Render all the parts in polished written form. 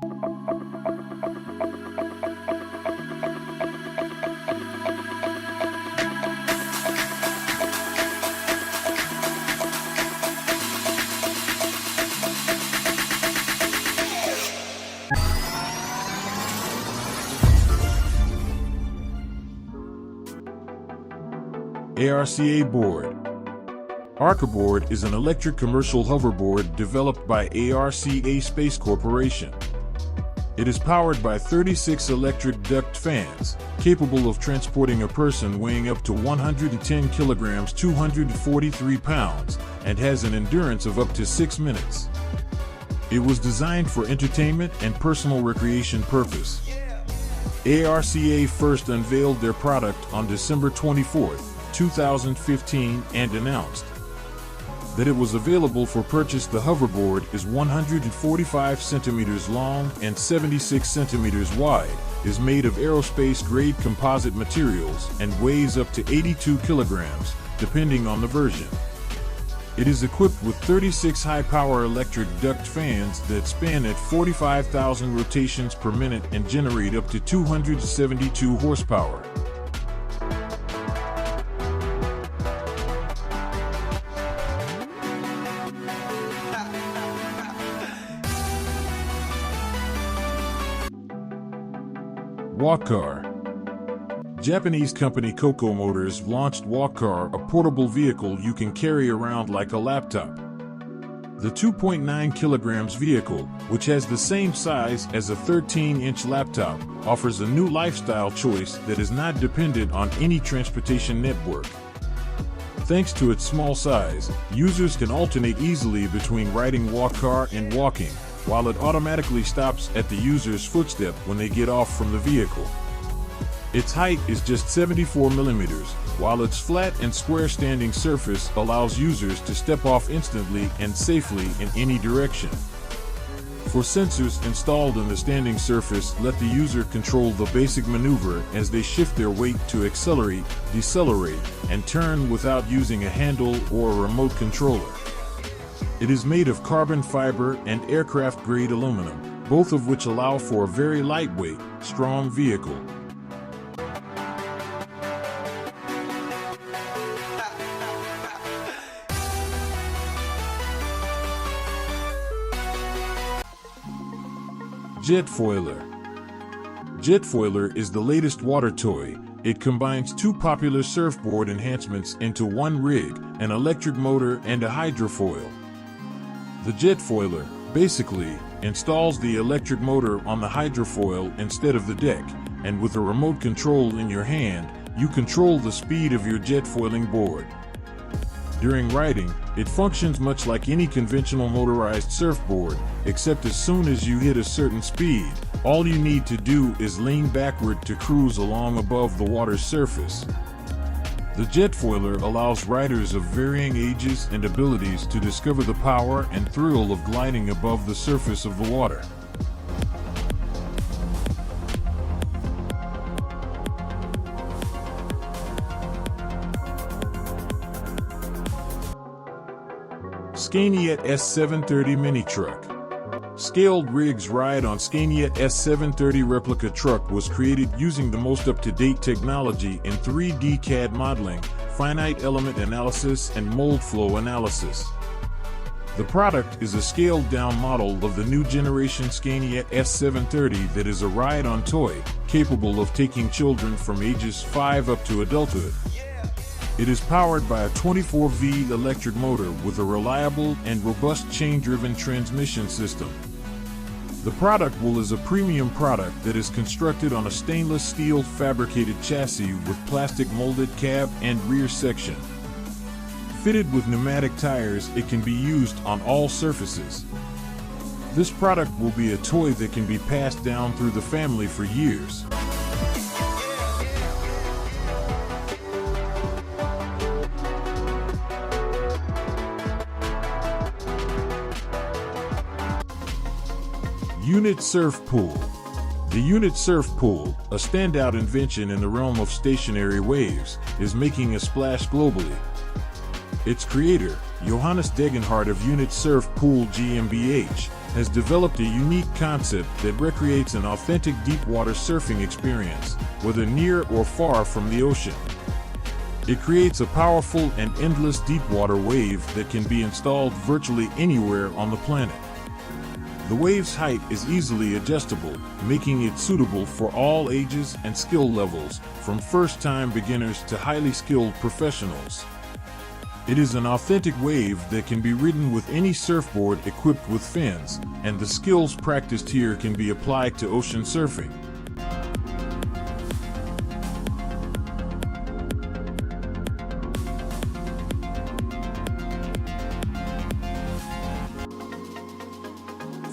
ARCA board. ARCA board is an electric commercial hoverboard developed by ARCA Space Corporation. It is powered by 36 electric duct fans, capable of transporting a person weighing up to 110 kilograms, 243 pounds, and has an endurance of up to 6 minutes. It was designed for entertainment and personal recreation purpose. ARCA first unveiled their product on December 24, 2015, and announced that it was available for purchase. The hoverboard is 145 centimeters long and 76 centimeters wide, is made of aerospace-grade composite materials, and weighs up to 82 kilograms, depending on the version. It is equipped with 36 high-power electric duct fans that spin at 45,000 rotations per minute and generate up to 272 horsepower. Walk-car. Japanese company Coco Motors launched Walk-car, a portable vehicle you can carry around like a laptop. The 2.9 kilograms vehicle, which has the same size as a 13-inch laptop, offers a new lifestyle choice that is not dependent on any transportation network. Thanks to its small size, users can alternate easily between riding Walk-car and walking, while it automatically stops at the user's footstep when they get off from the vehicle. Its height is just 74 millimeters, while its flat and square standing surface allows users to step off instantly and safely in any direction. For sensors installed in the standing surface, let the user control the basic maneuver as they shift their weight to accelerate, decelerate, and turn without using a handle or a remote controller. It is made of carbon fiber and aircraft-grade aluminum, both of which allow for a very lightweight, strong vehicle. Jetfoiler. Jetfoiler is the latest water toy. It combines two popular surfboard enhancements into one rig, an electric motor and a hydrofoil. The Jetfoiler, basically, installs the electric motor on the hydrofoil instead of the deck, and with a remote control in your hand, you control the speed of your jetfoiling board. During riding, it functions much like any conventional motorized surfboard, except as soon as you hit a certain speed, all you need to do is lean backward to cruise along above the water's surface. The Jetfoiler allows riders of varying ages and abilities to discover the power and thrill of gliding above the surface of the water. Scaniet S730 Mini Truck. Scaled rigs ride on Scaniet S730 replica truck was created using the most up-to-date technology in 3D CAD modeling, finite element analysis, and mold flow analysis. The product is a scaled-down model of the new generation Scaniet S730 that is a ride-on toy, capable of taking children from ages 5 up to adulthood. It is powered by a 24V electric motor with a reliable and robust chain-driven transmission system. The product is a premium product that is constructed on a stainless steel fabricated chassis with plastic molded cab and rear section. Fitted with pneumatic tires, it can be used on all surfaces. This product will be a toy that can be passed down through the family for years. Unit Surf Pool. The Unit Surf Pool, a standout invention in the realm of stationary waves, is making a splash globally. Its creator, Johannes Degenhardt of Unit Surf Pool GmbH, has developed a unique concept that recreates an authentic deep-water surfing experience, whether near or far from the ocean. It creates a powerful and endless deep-water wave that can be installed virtually anywhere on the planet. The wave's height is easily adjustable, making it suitable for all ages and skill levels, from first-time beginners to highly skilled professionals. It is an authentic wave that can be ridden with any surfboard equipped with fins, and the skills practiced here can be applied to ocean surfing.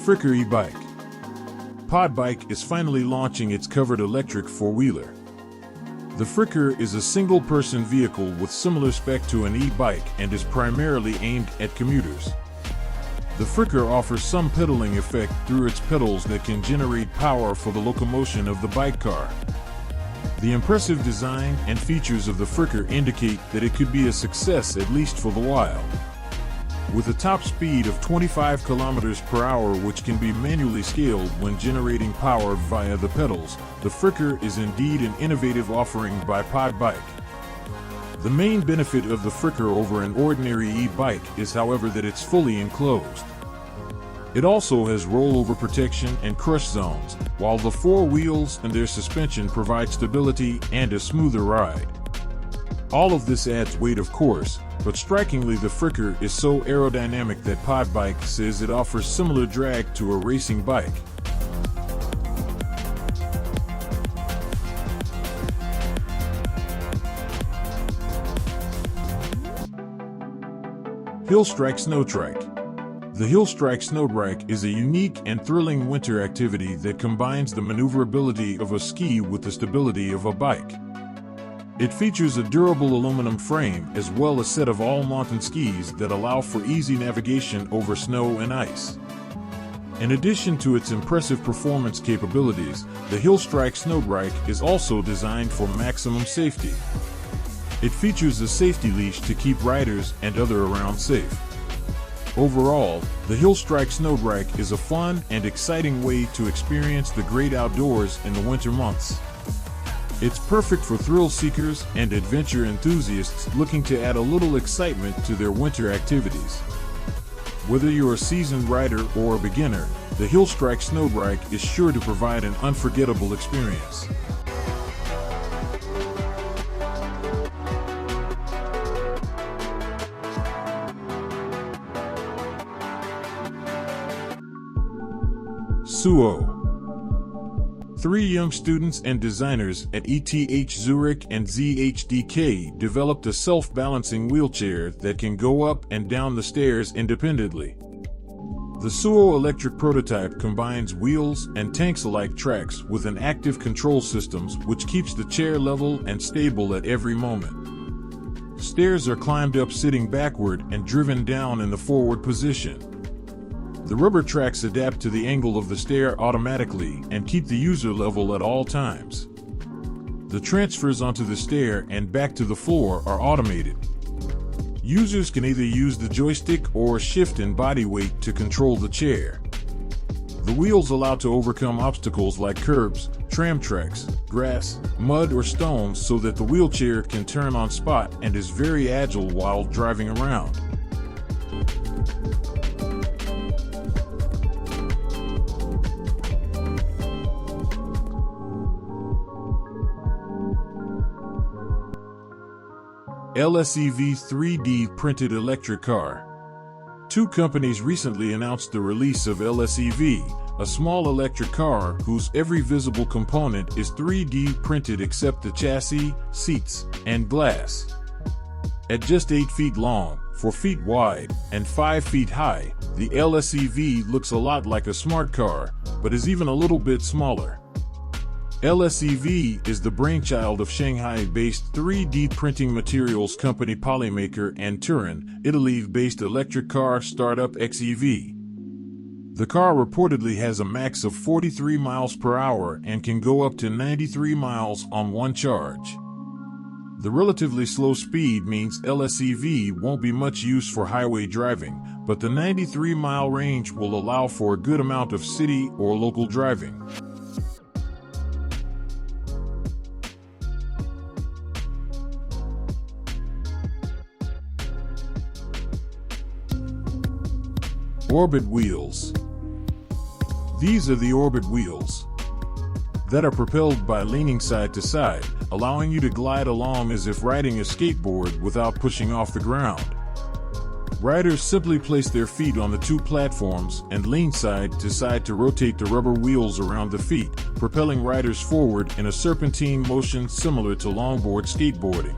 Fricker e-bike. Podbike is finally launching its covered electric four-wheeler. The Fricker is a single-person vehicle with similar spec to an e-bike and is primarily aimed at commuters. The Fricker offers some pedaling effect through its pedals that can generate power for the locomotion of the bike car. The impressive design and features of the Fricker indicate that it could be a success at least for the while. With a top speed of 25 kilometers per hour, which can be manually scaled when generating power via the pedals, the Fricker is indeed an innovative offering by Podbike. The main benefit of the Fricker over an ordinary e-bike is, however, that it's fully enclosed. It also has rollover protection and crush zones, while the four wheels and their suspension provide stability and a smoother ride. All of this adds weight, of course, but strikingly the Fricker is so aerodynamic that Podbike says it offers similar drag to a racing bike. Hillstrike Snowtrike. The Hillstrike Snowtrike is a unique and thrilling winter activity that combines the maneuverability of a ski with the stability of a bike. It features a durable aluminum frame as well as a set of all-mountain skis that allow for easy navigation over snow and ice. In addition to its impressive performance capabilities, the Hillstrike Snowtrike is also designed for maximum safety. It features a safety leash to keep riders and others around safe. Overall, the Hillstrike Snowtrike is a fun and exciting way to experience the great outdoors in the winter months. It's perfect for thrill seekers and adventure enthusiasts looking to add a little excitement to their winter activities. Whether you're a seasoned rider or a beginner, the Hillstrike Snowtrike is sure to provide an unforgettable experience. Suo. 3 young students and designers at ETH Zurich and ZHDK developed a self-balancing wheelchair that can go up and down the stairs independently. The Suo electric prototype combines wheels and tanks-alike tracks with an active control system which keeps the chair level and stable at every moment. Stairs are climbed up sitting backward and driven down in the forward position. The rubber tracks adapt to the angle of the stair automatically and keep the user level at all times. The transfers onto the stair and back to the floor are automated. Users can either use the joystick or shift in body weight to control the chair. The wheels allow to overcome obstacles like curbs, tram tracks, grass, mud, or stones so that the wheelchair can turn on spot and is very agile while driving around. LSEV 3D printed electric car. 2 companies recently announced the release of LSEV, a small electric car whose every visible component is 3D printed except the chassis, seats, and glass. At just 8 feet long, 4 feet wide, and 5 feet high, the LSEV looks a lot like a smart car, but is even a little bit smaller. LSEV is the brainchild of Shanghai-based 3D printing materials company Polymaker and Turin, Italy-based electric car startup XEV. The car reportedly has a max of 43 miles per hour and can go up to 93 miles on one charge. The relatively slow speed means LSEV won't be much use for highway driving, but the 93-mile range will allow for a good amount of city or local driving. Orbit wheels. These are the orbit wheels that are propelled by leaning side to side, allowing you to glide along as if riding a skateboard without pushing off the ground. Riders simply place their feet on the two platforms and lean side to rotate the rubber wheels around the feet, propelling riders forward in a serpentine motion similar to longboard skateboarding.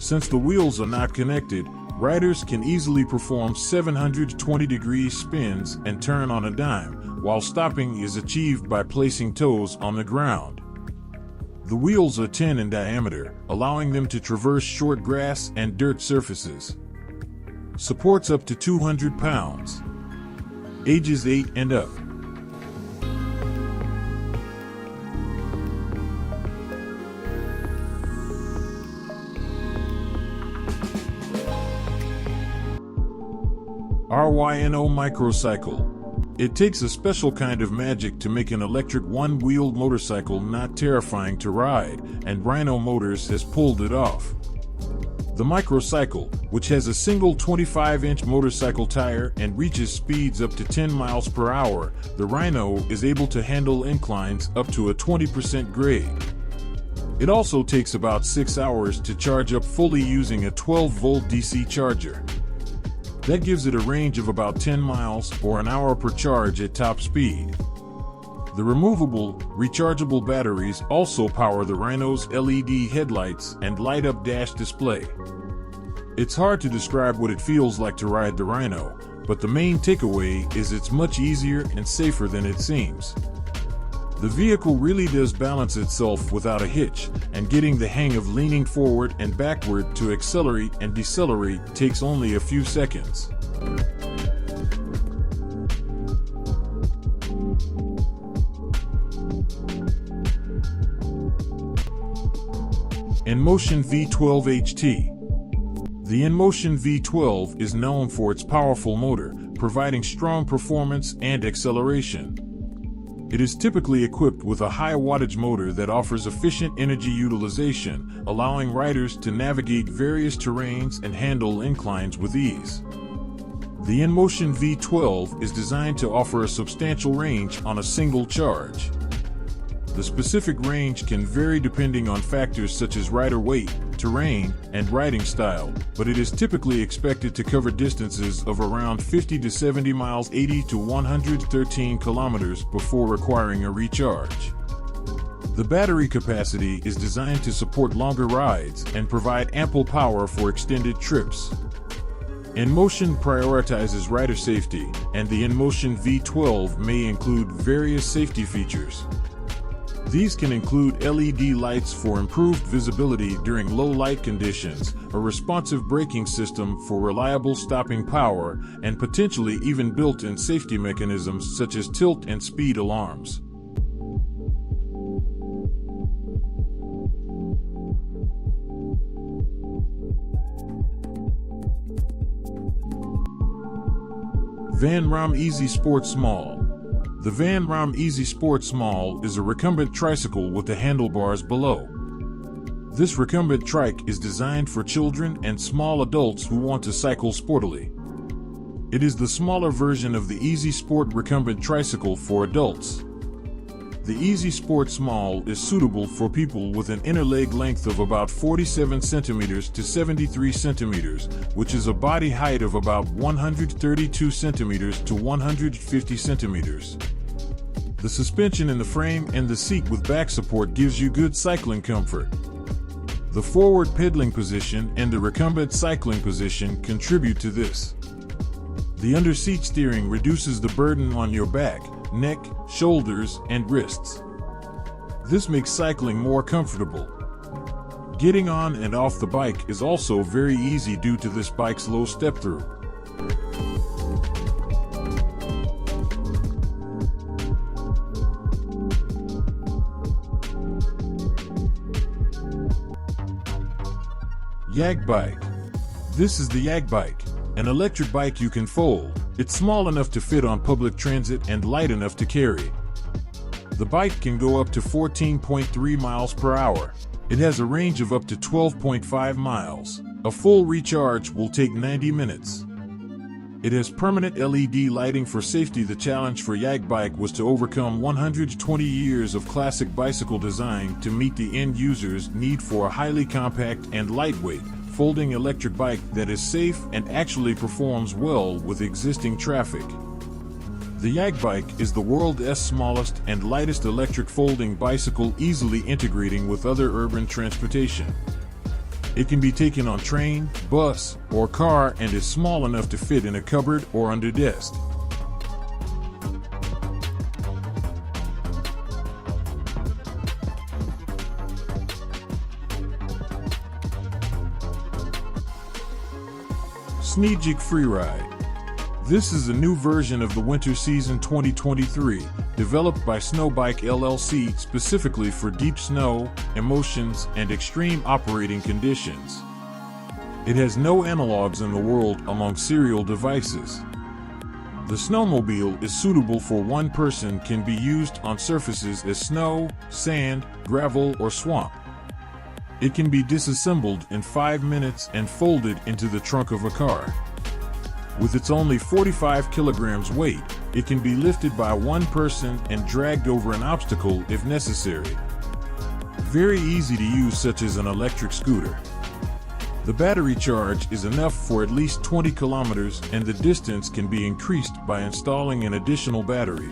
Since the wheels are not connected, riders can easily perform 720-degree spins and turn on a dime, while stopping is achieved by placing toes on the ground. The wheels are 10 in diameter, allowing them to traverse short grass and dirt surfaces. Supports up to 200 pounds. Ages 8 and up. RYNO microcycle. It takes a special kind of magic to make an electric one-wheeled motorcycle not terrifying to ride, and Rhino Motors has pulled it off. The microcycle, which has a single 25-inch motorcycle tire and reaches speeds up to 10 miles per hour, the Rhino is able to handle inclines up to a 20% grade. It also takes about 6 hours to charge up fully using a 12-volt DC charger. That gives it a range of about 10 miles or an hour per charge at top speed. The removable, rechargeable batteries also power the Rhino's LED headlights and light-up dash display. It's hard to describe what it feels like to ride the Rhino, but the main takeaway is it's much easier and safer than it seems. The vehicle really does balance itself without a hitch, and getting the hang of leaning forward and backward to accelerate and decelerate takes only a few seconds. InMotion V12 HT. The InMotion V12 is known for its powerful motor, providing strong performance and acceleration. It is typically equipped with a high wattage motor that offers efficient energy utilization, allowing riders to navigate various terrains and handle inclines with ease. The InMotion V12 is designed to offer a substantial range on a single charge. The specific range can vary depending on factors such as rider weight, terrain, and riding style, but it is typically expected to cover distances of around 50 to 70 miles, 80 to 113 kilometers before requiring a recharge. The battery capacity is designed to support longer rides and provide ample power for extended trips. InMotion prioritizes rider safety, and the InMotion V12 may include various safety features. These can include LED lights for improved visibility during low light conditions, a responsive braking system for reliable stopping power, and potentially even built-in safety mechanisms such as tilt and speed alarms. Van Ram Easy Sport Small. The Van Ram Easy Sport Small is a recumbent tricycle with the handlebars below. This recumbent trike is designed for children and small adults who want to cycle sportily. It is the smaller version of the Easy Sport recumbent tricycle for adults. The Easy Sport Small is suitable for people with an inner leg length of about 47 centimeters to 73 centimeters, which is a body height of about 132 centimeters to 150 centimeters. The suspension in the frame and the seat with back support gives you good cycling comfort. The forward pedaling position and the recumbent cycling position contribute to this. The under-seat steering reduces the burden on your back, neck, shoulders, and wrists. This makes cycling more comfortable. Getting on and off the bike is also very easy due to this bike's low step-through. Yak Bike. This is the Yak Bike, an electric bike you can fold. It's small enough to fit on public transit and light enough to carry. The bike can go up to 14.3 miles per hour. It has a range of up to 12.5 miles. A full recharge will take 90 minutes. It has permanent LED lighting for safety. The challenge for Yak Bike was to overcome 120 years of classic bicycle design to meet the end user's need for a highly compact and lightweight, folding electric bike that is safe and actually performs well with existing traffic. The Yak Bike is the world's smallest and lightest electric folding bicycle, easily integrating with other urban transportation. It can be taken on train, bus, or car and is small enough to fit in a cupboard or under desk. Geek Freeride. This is a new version of the winter season 2023, developed by Snowbike LLC specifically for deep snow, emotions, and extreme operating conditions. It has no analogs in the world among serial devices. The snowmobile is suitable for one person, can be used on surfaces as snow, sand, gravel, or swamp. It can be disassembled in 5 minutes and folded into the trunk of a car. With its only 45 kilograms weight, it can be lifted by one person and dragged over an obstacle if necessary. Very easy to use, such as an electric scooter. The battery charge is enough for at least 20 kilometers, and the distance can be increased by installing an additional battery.